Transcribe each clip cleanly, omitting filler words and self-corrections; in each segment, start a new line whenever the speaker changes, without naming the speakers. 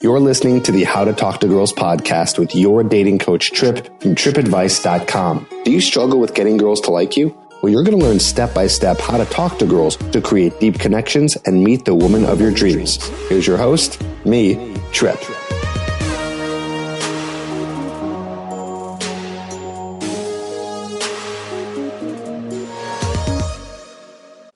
You're listening to the How to Talk to Girls podcast with your dating coach, Trip, from tripadvice.com. Do you struggle with getting girls to like you? Well, you're going to learn step-by-step how to talk to girls to create deep connections and meet the woman of your dreams. Here's your host, me, Trip.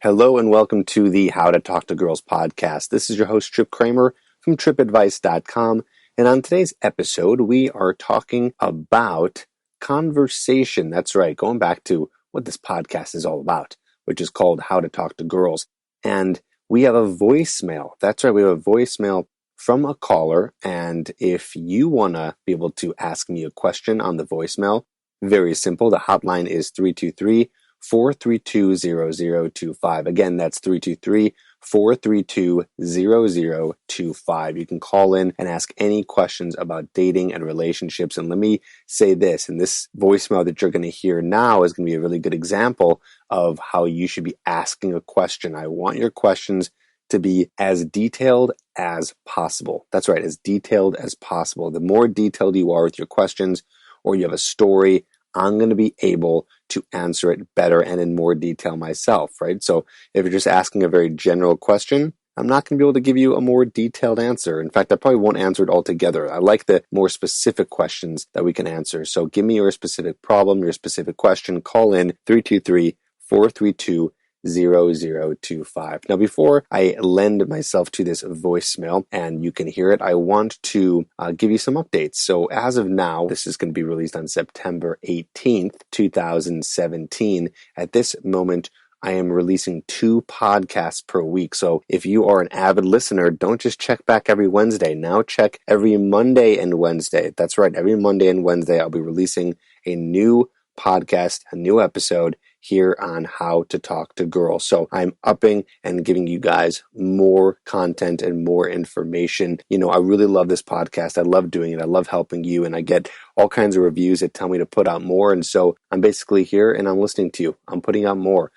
Hello and welcome to the How to Talk to Girls podcast. This is your host, Trip Kramer, from tripadvice.com. And on today's episode, we are talking about conversation. That's right, going back to what this podcast is all about, which is called How to Talk to Girls. And we have a voicemail. That's right, we have a voicemail from a caller. And if you want to be able to ask me a question on the voicemail, very simple. The hotline is 323-432-0025. Again, that's 323-432-0025. You can call in and ask any questions about dating and relationships. And let me say this, and this voicemail that you're going to hear now is going to be a really good example of how you should be asking a question. I want your questions to be as detailed as possible. That's right, as detailed as possible. The more detailed you are with your questions, or you have a story, I'm going to be able to answer it better and in more detail myself, right? So if you're just asking a very general question, I'm not going to be able to give you a more detailed answer. In fact, I probably won't answer it altogether. I like the more specific questions that we can answer. So give me your specific problem, your specific question. Call in 323-432-0025. Now, before I lend myself to this voicemail and you can hear it, I want to give you some updates. So as of now, this is going to be released on September 18th, 2017. At this moment, I am releasing 2 podcasts per week. So if you are an avid listener, don't just check back every Wednesday. Now check every Monday and Wednesday. That's right. Every Monday and Wednesday, I'll be releasing a new podcast, a new episode here on How to Talk to Girls. So I'm upping and giving you guys more content and more information. You know, I really love this podcast. I love doing it. I love helping you, and I get all kinds of reviews that tell me to put out more. And so I'm basically here and I'm listening to you. I'm putting out more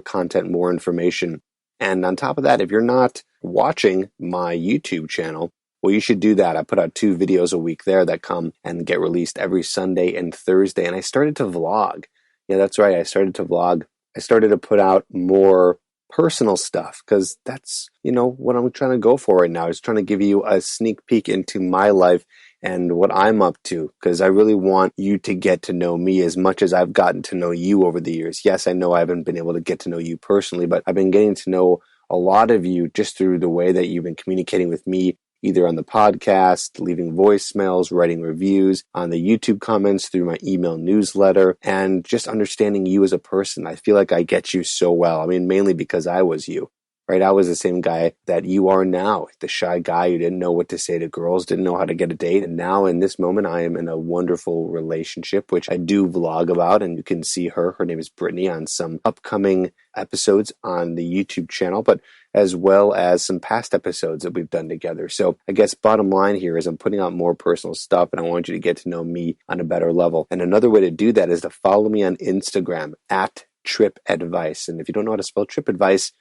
content, more information. And on top of that, if you're not watching my YouTube channel, well, you should do that. I put out 2 videos a week there that come and get released every Sunday and Thursday. And I started to vlog. Yeah, that's right. I started to vlog. I started to put out more personal stuff because that's, what I'm trying to go for right now is trying to give you a sneak peek into my life and what I'm up to, because I really want you to get to know me as much as I've gotten to know you over the years. Yes, I know I haven't been able to get to know you personally, but I've been getting to know a lot of you just through the way that you've been communicating with me, either on the podcast, leaving voicemails, writing reviews, on the YouTube comments, through my email newsletter, and just understanding you as a person. I feel like I get you so well. I mean, mainly because I was you, right? I was the same guy that you are now, the shy guy who didn't know what to say to girls, didn't know how to get a date. And now in this moment, I am in a wonderful relationship, which I do vlog about, and you can see her. Her name is Brittany on some upcoming episodes on the YouTube channel, but as well as some past episodes that we've done together. So I guess bottom line here is I'm putting out more personal stuff, and I want you to get to know me on a better level. And another way to do that is to follow me on Instagram at TripAdvice. And if you don't know how to spell TripAdvice,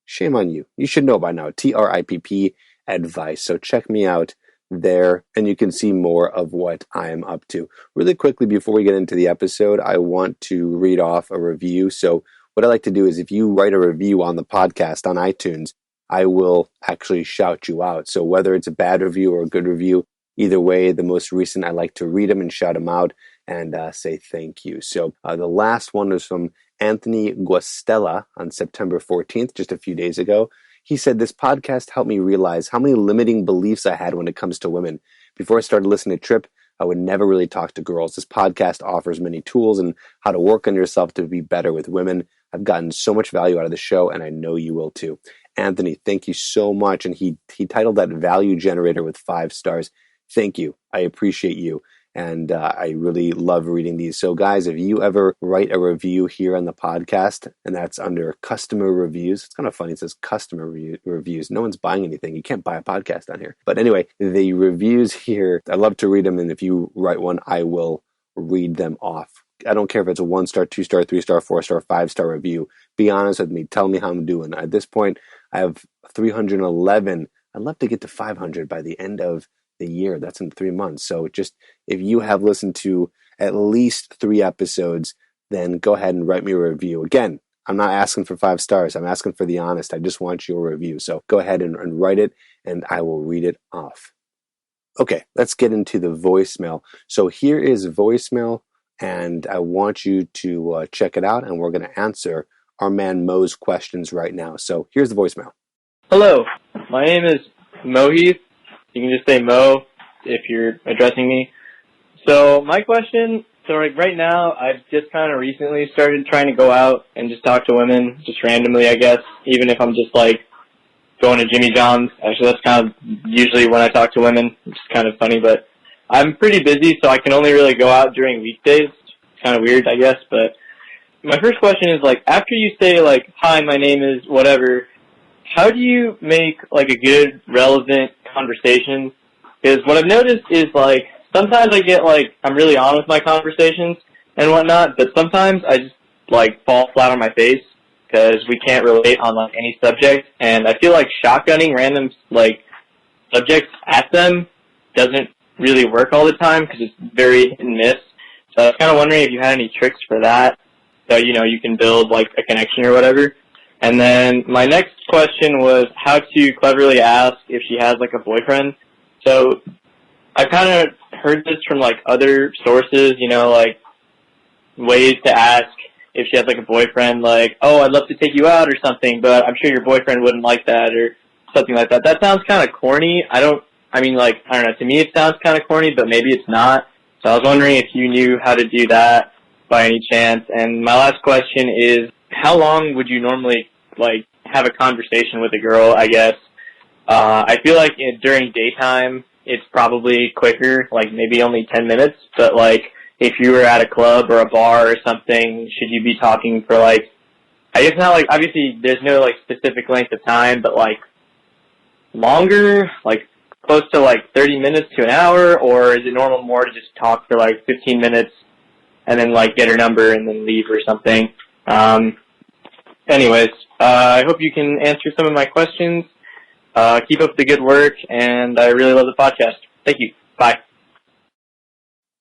shame on you. You should know by now, TRIPP advice. So check me out there, and you can see more of what I am up to. Really quickly, before we get into the episode, I want to read off a review. So what I like to do is if you write a review on the podcast on iTunes, I will actually shout you out. So whether it's a bad review or a good review, either way, the most recent, I like to read them and shout them out and say thank you. So the last one was from Anthony Guastella on September 14th, just a few days ago. He said, "This podcast helped me realize how many limiting beliefs I had when it comes to women. Before I started listening to Trip, I would never really talk to girls. This podcast offers many tools and how to work on yourself to be better with women. I've gotten so much value out of the show, and I know you will too." Anthony, thank you so much. And he titled that Value Generator with 5 stars. Thank you. I appreciate you. And I really love reading these. So guys, if you ever write a review here on the podcast, and that's under customer reviews, it's kind of funny. It says customer reviews. No one's buying anything. You can't buy a podcast on here. But anyway, the reviews here, I love to read them. And if you write one, I will read them off. I don't care if it's a 1-star, 2-star, 3-star, 4-star, 5-star review. Be honest with me. Tell me how I'm doing. At this point, I have 311 I'd love to get to 500 by the end of the year. That's in 3 months. So just if you have listened to at least 3 episodes, then go ahead and write me a review. Again, I'm not asking for 5 stars. I'm asking for the honest. I just want your review. So go ahead and write it, and I will read it off. Okay, let's get into the voicemail. So here is voicemail, and I want you to check it out, and we're going to answer our man Mo's questions right now. So here's the voicemail.
Hello, my name is Mohith. You can just say Mo if you're addressing me. So my question, right now, I've just kind of recently started trying to go out and just talk to women, just randomly, I guess, even if I'm just like going to Jimmy John's. Actually, that's kind of usually when I talk to women, which is kind of funny, but I'm pretty busy, so I can only really go out during weekdays. It's kind of weird, I guess, but my first question is, like, after you say, like, hi, my name is whatever, how do you make, like, a good, relevant conversation? Because what I've noticed is, like, sometimes I get, like, I'm really on with my conversations and whatnot, but sometimes I just, like, fall flat on my face because we can't relate on, like, any subject, and I feel like shotgunning random, like, subjects at them doesn't really work all the time because it's very hit and miss. So I was kind of wondering if you had any tricks for that, so, you know, you can build, like, a connection or whatever. And then my next question was how to cleverly ask if she has, like, a boyfriend. So I kind of heard this from, like, other sources, you know, like, ways to ask if she has, like, a boyfriend, like, oh, I'd love to take you out or something, but I'm sure your boyfriend wouldn't like that or something like that. That sounds kind of corny. I don't know, to me it sounds kind of corny, but maybe it's not. So I was wondering if you knew how to do that by any chance. And my last question is, how long would you normally, like, have a conversation with a girl, I guess? I feel like during daytime, it's probably quicker, like maybe only 10 minutes, but, like, if you were at a club or a bar or something, should you be talking for, like, I guess not, like, obviously there's no, like, specific length of time, but, like, longer, like, close to, like, 30 minutes to an hour, or is it normal more to just talk for, like, 15 minutes and then, like, get her number and then leave or something? Anyways, I hope you can answer some of my questions. Keep up the good work, and I really love the podcast. Thank you. Bye.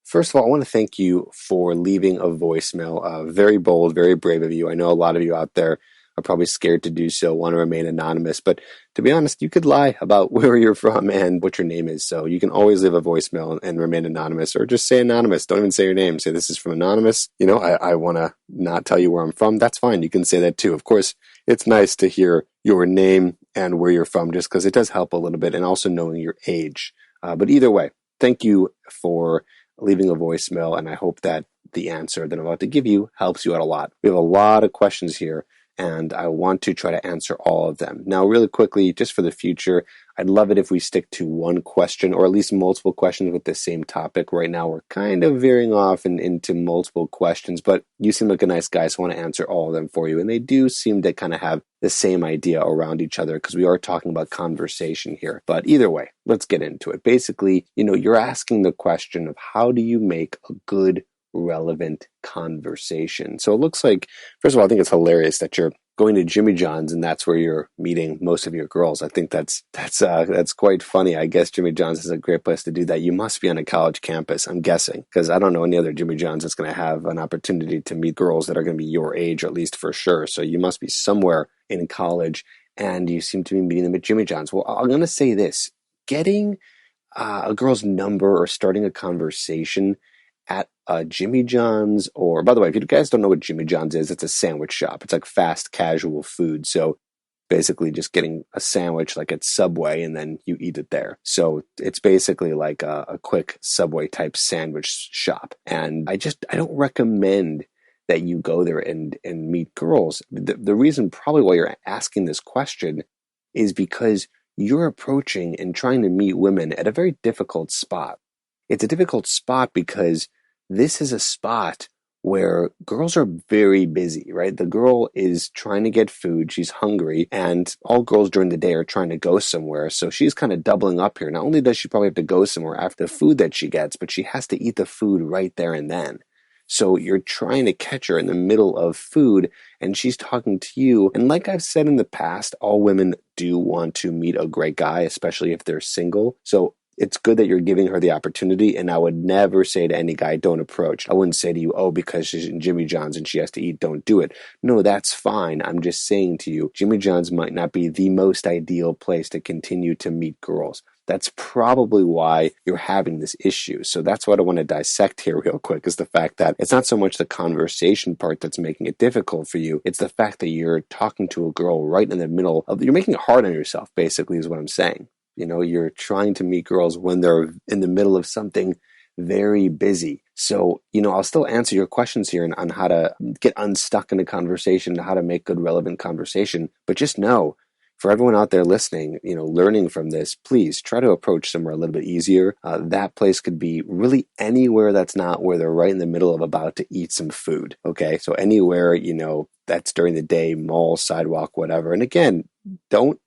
First of all, I want to thank you for leaving a voicemail. Very bold, very brave of you. I know a lot of you out there are probably scared to do so, want to remain anonymous. But to be honest, you could lie about where you're from and what your name is. So you can always leave a voicemail and remain anonymous, or just say anonymous. Don't even say your name. Say this is from anonymous. You know, I want to not tell you where I'm from. That's fine. You can say that too. Of course, it's nice to hear your name and where you're from, just because it does help a little bit, and also knowing your age. But either way, thank you for leaving a voicemail, and I hope that the answer that I'm about to give you helps you out a lot. We have a lot of questions here, and I want to try to answer all of them. Now, really quickly, just for the future, I'd love it if we stick to one question, or at least multiple questions with the same topic. Right now, we're kind of veering off into multiple questions, but you seem like a nice guy, so I want to answer all of them for you. And they do seem to kind of have the same idea around each other, because we are talking about conversation here. But either way, let's get into it. Basically, you know, you're asking the question of how do you make a good, relevant conversation? So it looks like, first of all, I think it's hilarious that you're going to Jimmy John's and that's where you're meeting most of your girls. I think that's quite funny. I guess Jimmy John's is a great place to do that. You must be on a college campus, I'm guessing, because I don't know any other Jimmy John's that's going to have an opportunity to meet girls that are going to be your age, at least for sure. So you must be somewhere in college, and you seem to be meeting them at Jimmy John's. Well, I'm going to say this: getting a girl's number or starting a conversation at Jimmy John's, or, by the way, if you guys don't know what Jimmy John's is, it's a sandwich shop. It's like fast casual food. So basically just getting a sandwich like at Subway and then you eat it there. So it's basically like a quick Subway type sandwich shop. And I don't recommend that you go there and meet girls. The reason probably why you're asking this question is because you're approaching and trying to meet women at a very difficult spot. It's a difficult spot because this is a spot where girls are very busy, right? The girl is trying to get food. She's hungry, and all girls during the day are trying to go somewhere. So she's kind of doubling up here. Not only does she probably have to go somewhere after the food that she gets, but she has to eat the food right there and then. So you're trying to catch her in the middle of food and she's talking to you. And like I've said in the past, all women do want to meet a great guy, especially if they're single. So it's good that you're giving her the opportunity. And I would never say to any guy, don't approach. I wouldn't say to you, oh, because she's in Jimmy John's and she has to eat, don't do it. No, that's fine. I'm just saying to you, Jimmy John's might not be the most ideal place to continue to meet girls. That's probably why you're having this issue. So that's what I want to dissect here real quick, is the fact that it's not so much the conversation part that's making it difficult for you. It's the fact that you're talking to a girl right in the middle of, you're making it hard on yourself, basically, is what I'm saying. You know, you're trying to meet girls when they're in the middle of something very busy. So, I'll still answer your questions here on how to get unstuck in a conversation, how to make good, relevant conversation. But just know, for everyone out there listening, learning from this, please try to approach somewhere a little bit easier. That place could be really anywhere that's not where they're right in the middle of about to eat some food. Okay. So anywhere, that's during the day, mall, sidewalk, whatever. And again, don't,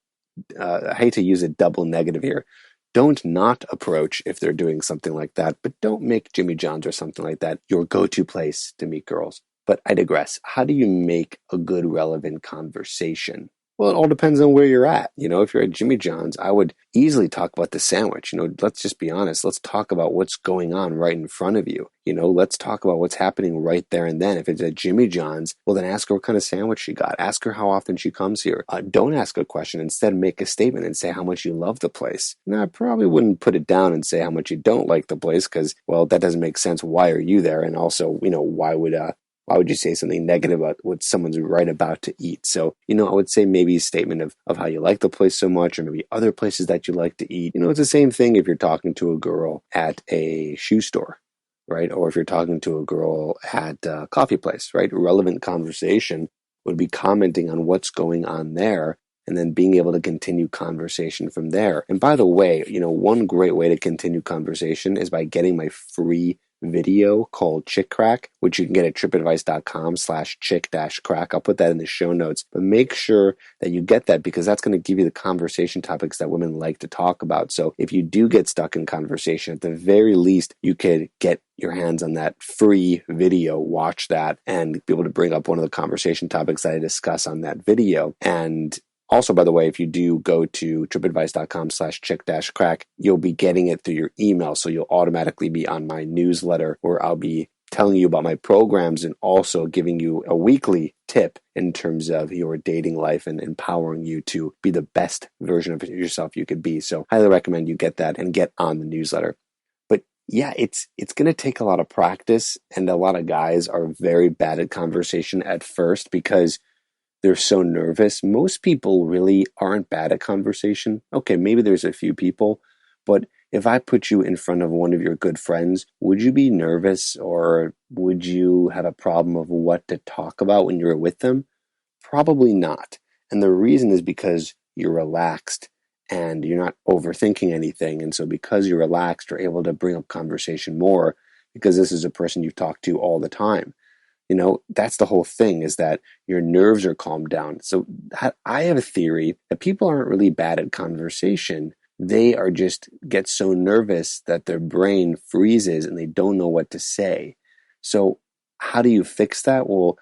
I hate to use a double negative here. Don't not approach if they're doing something like that, but don't make Jimmy John's or something like that your go-to place to meet girls. But I digress. How do you make a good, relevant conversation? Well, it all depends on where you're at. If you're at Jimmy John's, I would easily talk about the sandwich. Let's just be honest. Let's talk about what's going on right in front of you. Let's talk about what's happening right there and then. If it's at Jimmy John's, well, then ask her what kind of sandwich she got. Ask her how often she comes here. Don't ask a question. Instead, make a statement and say how much you love the place. Now, I probably wouldn't put it down and say how much you don't like the place because, well, that doesn't make sense. Why are you there? And also, why would you say something negative about what someone's right about to eat? So, I would say maybe a statement of how you like the place so much, or maybe other places that you like to eat. It's the same thing if you're talking to a girl at a shoe store, right? Or if you're talking to a girl at a coffee place, right? Relevant conversation would be commenting on what's going on there and then being able to continue conversation from there. And by the way, one great way to continue conversation is by getting my free video called Chick Crack, which you can get at tripadvice.com/chick-crack. I'll put that in the show notes, but make sure that you get that because that's going to give you the conversation topics that women like to talk about. So if you do get stuck in conversation, at the very least, you could get your hands on that free video, watch that, and be able to bring up one of the conversation topics that I discuss on that video. And also, by the way, if you do go to tripadvice.com/chick-crack, you'll be getting it through your email. So you'll automatically be on my newsletter where I'll be telling you about my programs and also giving you a weekly tip in terms of your dating life and empowering you to be the best version of yourself you could be. So highly recommend you get that and get on the newsletter. But yeah, it's going to take a lot of practice, and a lot of guys are very bad at conversation at first because they're so nervous. Most people really aren't bad at conversation. Okay, maybe there's a few people, but if I put you in front of one of your good friends, would you be nervous or would you have a problem of what to talk about when you're with them? Probably not. And the reason is because you're relaxed and you're not overthinking anything. And so because you're relaxed, you're able to bring up conversation more because this is a person you've talked to all the time. That's the whole thing, is that your nerves are calmed down. So I have a theory that people aren't really bad at conversation. They are just get so nervous that their brain freezes and they don't know what to say. So how do you fix that? Well,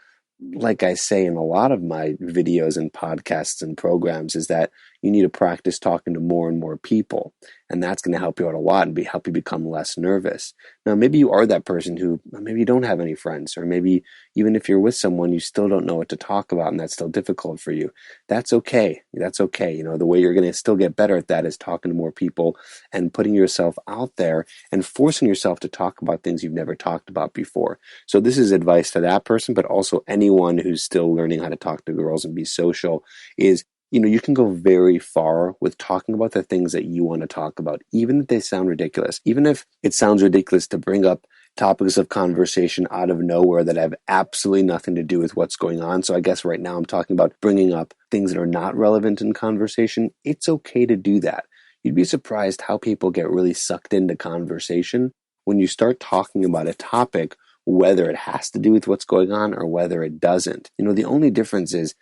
like I say in a lot of my videos and podcasts and programs, is that you need to practice talking to more and more people. And that's going to help you out a lot and help you become less nervous. Now, maybe you are that person who maybe you don't have any friends, or maybe even if you're with someone, you still don't know what to talk about and that's still difficult for you. That's okay. That's okay. The way you're going to still get better at that is talking to more people and putting yourself out there and forcing yourself to talk about things you've never talked about before. So this is advice to that person, but also anyone who's still learning how to talk to girls and be social is, you can go very far with talking about the things that you want to talk about, even if they sound ridiculous. Even if it sounds ridiculous to bring up topics of conversation out of nowhere that have absolutely nothing to do with what's going on. So I guess right now I'm talking about bringing up things that are not relevant in conversation. It's okay to do that. You'd be surprised how people get really sucked into conversation when you start talking about a topic, whether it has to do with what's going on or whether it doesn't. The only difference is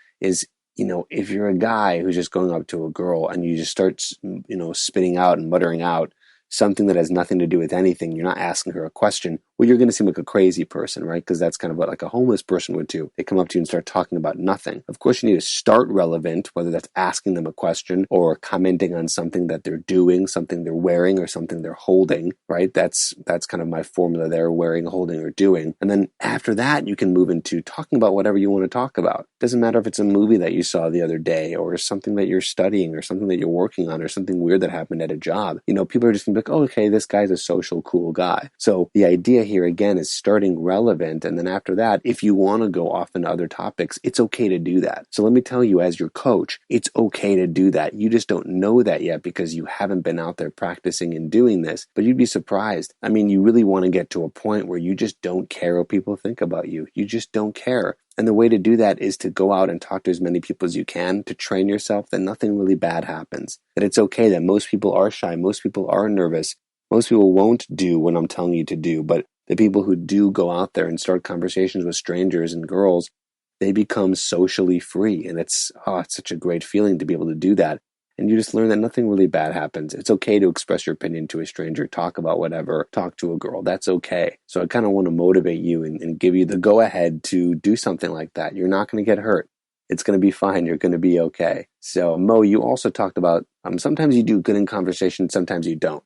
if you're a guy who's just going up to a girl and you just start, spitting out and muttering out something that has nothing to do with anything, you're not asking her a question, well, you're going to seem like a crazy person, right? Because that's kind of what like a homeless person would do. They come up to you and start talking about nothing. Of course, you need to start relevant, whether that's asking them a question or commenting on something that they're doing, something they're wearing, or something they're holding, right? That's kind of my formula there, wearing, holding, or doing. And then after that, you can move into talking about whatever you want to talk about. Doesn't matter if it's a movie that you saw the other day or something that you're studying or something that you're working on or something weird that happened at a job. People are just going to be like, oh, okay, this guy's a social, cool guy. So the idea here again is starting relevant. And then after that, if you want to go off into other topics, it's okay to do that. So let me tell you, as your coach, it's okay to do that. You just don't know that yet because you haven't been out there practicing and doing this, but you'd be surprised. I mean, you really want to get to a point where you just don't care what people think about you. You just don't care. And the way to do that is to go out and talk to as many people as you can to train yourself that nothing really bad happens. That it's okay that most people are shy, most people are nervous, most people won't do what I'm telling you to do, but the people who do go out there and start conversations with strangers and girls, they become socially free. And it's such a great feeling to be able to do that. And you just learn that nothing really bad happens. It's okay to express your opinion to a stranger, talk about whatever, talk to a girl. That's okay. So I kind of want to motivate you and give you the go ahead to do something like that. You're not going to get hurt. It's going to be fine. You're going to be okay. So Mo, you also talked about sometimes you do good in conversation, sometimes you don't.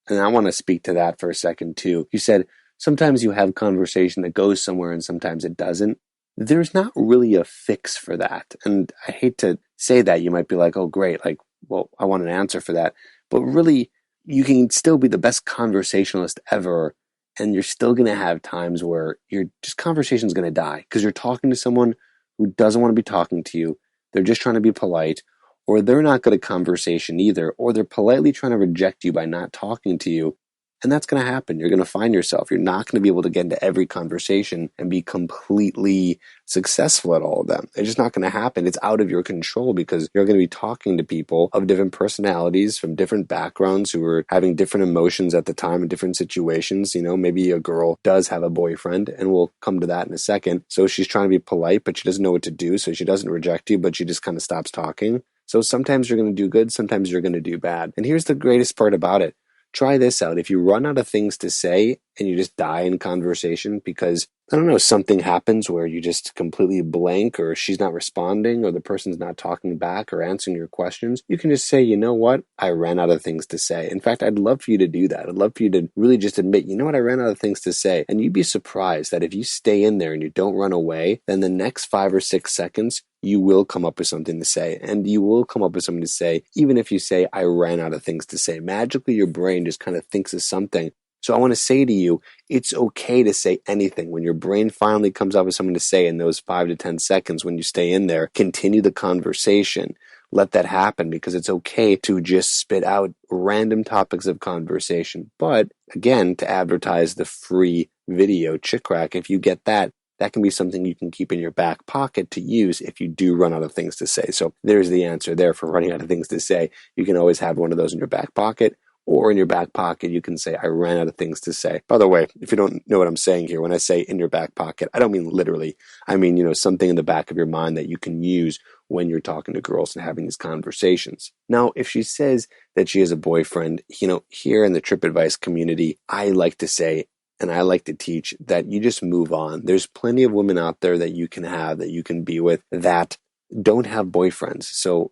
And I want to speak to that for a second too. You said sometimes you have conversation that goes somewhere and sometimes it doesn't. There's not really a fix for that. And I hate to say that. You might be like, oh, great. Like, well, I want an answer for that. But really, you can still be the best conversationalist ever. And you're still going to have times where your just conversation's going to die because you're talking to someone who doesn't want to be talking to you. They're just trying to be polite, or they're not good at conversation either, or they're politely trying to reject you by not talking to you. And that's going to happen. You're going to find yourself. You're not going to be able to get into every conversation and be completely successful at all of them. It's just not going to happen. It's out of your control because you're going to be talking to people of different personalities from different backgrounds who are having different emotions at the time in different situations. Maybe a girl does have a boyfriend, and we'll come to that in a second. So she's trying to be polite, but she doesn't know what to do. So she doesn't reject you, but she just kind of stops talking. So sometimes you're going to do good. Sometimes you're going to do bad. And here's the greatest part about it. Try this out. If you run out of things to say and you just die in conversation because, I don't know, something happens where you just completely blank or she's not responding or the person's not talking back or answering your questions, you can just say, you know what? I ran out of things to say. In fact, I'd love for you to do that. I'd love for you to really just admit, you know what? I ran out of things to say. And you'd be surprised that if you stay in there and you don't run away, then the next 5 or 6 seconds, you will come up with something to say. And you will come up with something to say, even if you say, I ran out of things to say. Magically, your brain just kind of thinks of something. So I want to say to you, it's okay to say anything. When your brain finally comes up with something to say in those 5 to 10 seconds, when you stay in there, continue the conversation. Let that happen because it's okay to just spit out random topics of conversation. But again, to advertise the free video Chick Rack, if you get that, that can be something you can keep in your back pocket to use if you do run out of things to say. So there's the answer there for running out of things to say. You can always have one of those in your back pocket, or in your back pocket, you can say, I ran out of things to say. By the way, if you don't know what I'm saying here, when I say in your back pocket, I don't mean literally. I mean, something in the back of your mind that you can use when you're talking to girls and having these conversations. Now, if she says that she has a boyfriend, here in the Trip Advice community, I like to say, and I like to teach that you just move on. There's plenty of women out there that you can have, that you can be with, that don't have boyfriends. So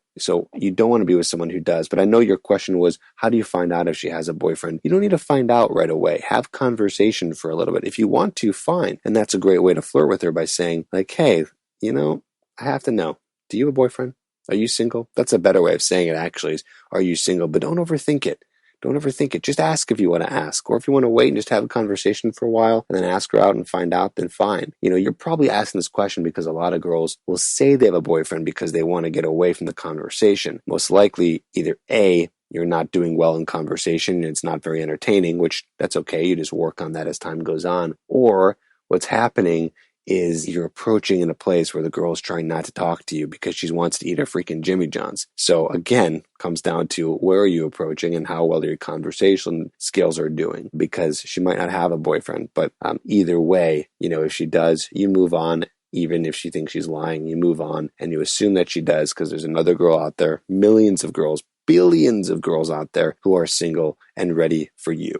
you don't want to be with someone who does. But I know your question was, how do you find out if she has a boyfriend? You don't need to find out right away. Have conversation for a little bit. If you want to, fine. And that's a great way to flirt with her by saying, like, hey, I have to know, do you have a boyfriend? Are you single? That's a better way of saying it, actually, is, are you single? But don't overthink it. Don't overthink it. Just ask if you want to ask. Or if you want to wait and just have a conversation for a while and then ask her out and find out, then fine. You're probably asking this question because a lot of girls will say they have a boyfriend because they want to get away from the conversation. Most likely, either A, you're not doing well in conversation and it's not very entertaining, which that's okay. You just work on that as time goes on. Or what's happening is you're approaching in a place where the girl's trying not to talk to you because she wants to eat her freaking Jimmy John's. So again, comes down to where are you approaching and how well your conversation skills are doing, because she might not have a boyfriend, but either way, if she does, you move on. Even if she thinks she's lying, you move on and you assume that she does, because there's another girl out there, millions of girls, billions of girls out there who are single and ready for you.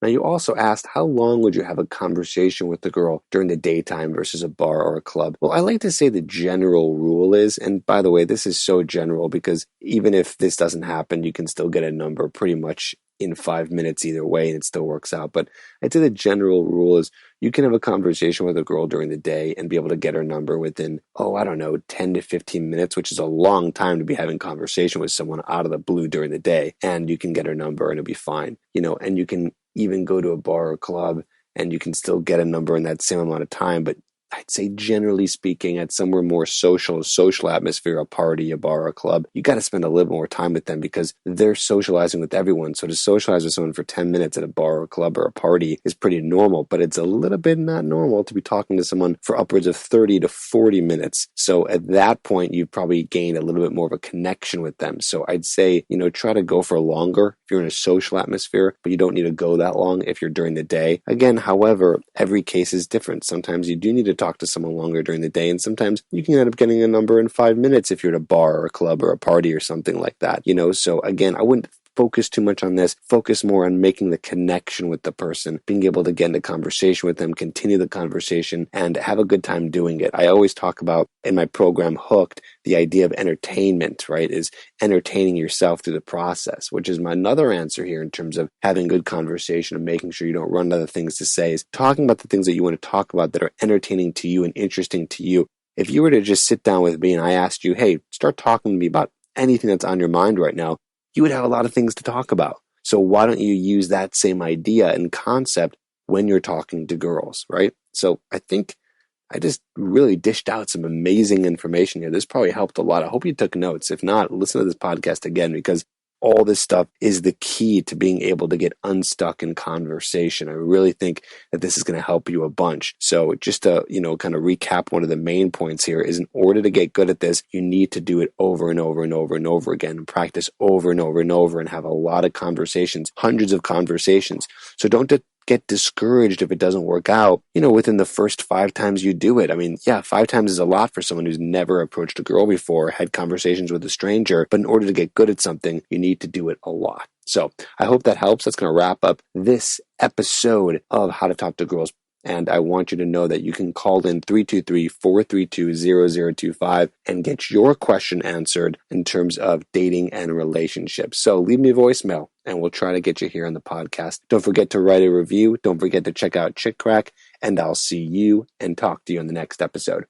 Now, you also asked, how long would you have a conversation with the girl during the daytime versus a bar or a club? Well, I like to say the general rule is, and by the way, this is so general because even if this doesn't happen, you can still get a number pretty much in 5 minutes either way, and it still works out. But I'd say the general rule is you can have a conversation with a girl during the day and be able to get her number within, 10 to 15 minutes, which is a long time to be having conversation with someone out of the blue during the day. And you can get her number and it'll be fine, and you can even go to a bar or club and you can still get a number in that same amount of time. But I'd say generally speaking, at somewhere more social atmosphere, a party, a bar, a club, you got to spend a little more time with them because they're socializing with everyone. So to socialize with someone for 10 minutes at a bar or club or a party is pretty normal, but it's a little bit not normal to be talking to someone for upwards of 30 to 40 minutes. So at that point, you've probably gained a little bit more of a connection with them. So I'd say, try to go for longer if you're in a social atmosphere, but you don't need to go that long if you're during the day. Again, however, every case is different. Sometimes you do need to talk to someone longer during the day, and sometimes you can end up getting a number in 5 minutes if you're at a bar or a club or a party or something like that, So again, I wouldn't focus too much on this. Focus more on making the connection with the person, being able to get into conversation with them, continue the conversation, and have a good time doing it. I always talk about in my program Hooked, the idea of entertainment, right, is entertaining yourself through the process, which is my another answer here in terms of having good conversation and making sure you don't run out of things to say, is talking about the things that you want to talk about that are entertaining to you and interesting to you. If you were to just sit down with me and I asked you, hey, start talking to me about anything that's on your mind right now, you would have a lot of things to talk about. So why don't you use that same idea and concept when you're talking to girls, right? So I think I just really dished out some amazing information here. This probably helped a lot. I hope you took notes. If not, listen to this podcast again because all this stuff is the key to being able to get unstuck in conversation. I really think that this is going to help you a bunch. So just to, kind of recap, one of the main points here is in order to get good at this, you need to do it over and over and over and over again and practice over and over and over and have a lot of conversations, hundreds of conversations. So don't get discouraged if it doesn't work out, within the first 5 times you do it. I mean, 5 times is a lot for someone who's never approached a girl before, had conversations with a stranger, but in order to get good at something, you need to do it a lot. So I hope that helps. That's going to wrap up this episode of How to Talk to Girls. And I want you to know that you can call in 323-432-0025 and get your question answered in terms of dating and relationships. So leave me a voicemail and we'll try to get you here on the podcast. Don't forget to write a review. Don't forget to check out Chick Crack, and I'll see you and talk to you in the next episode.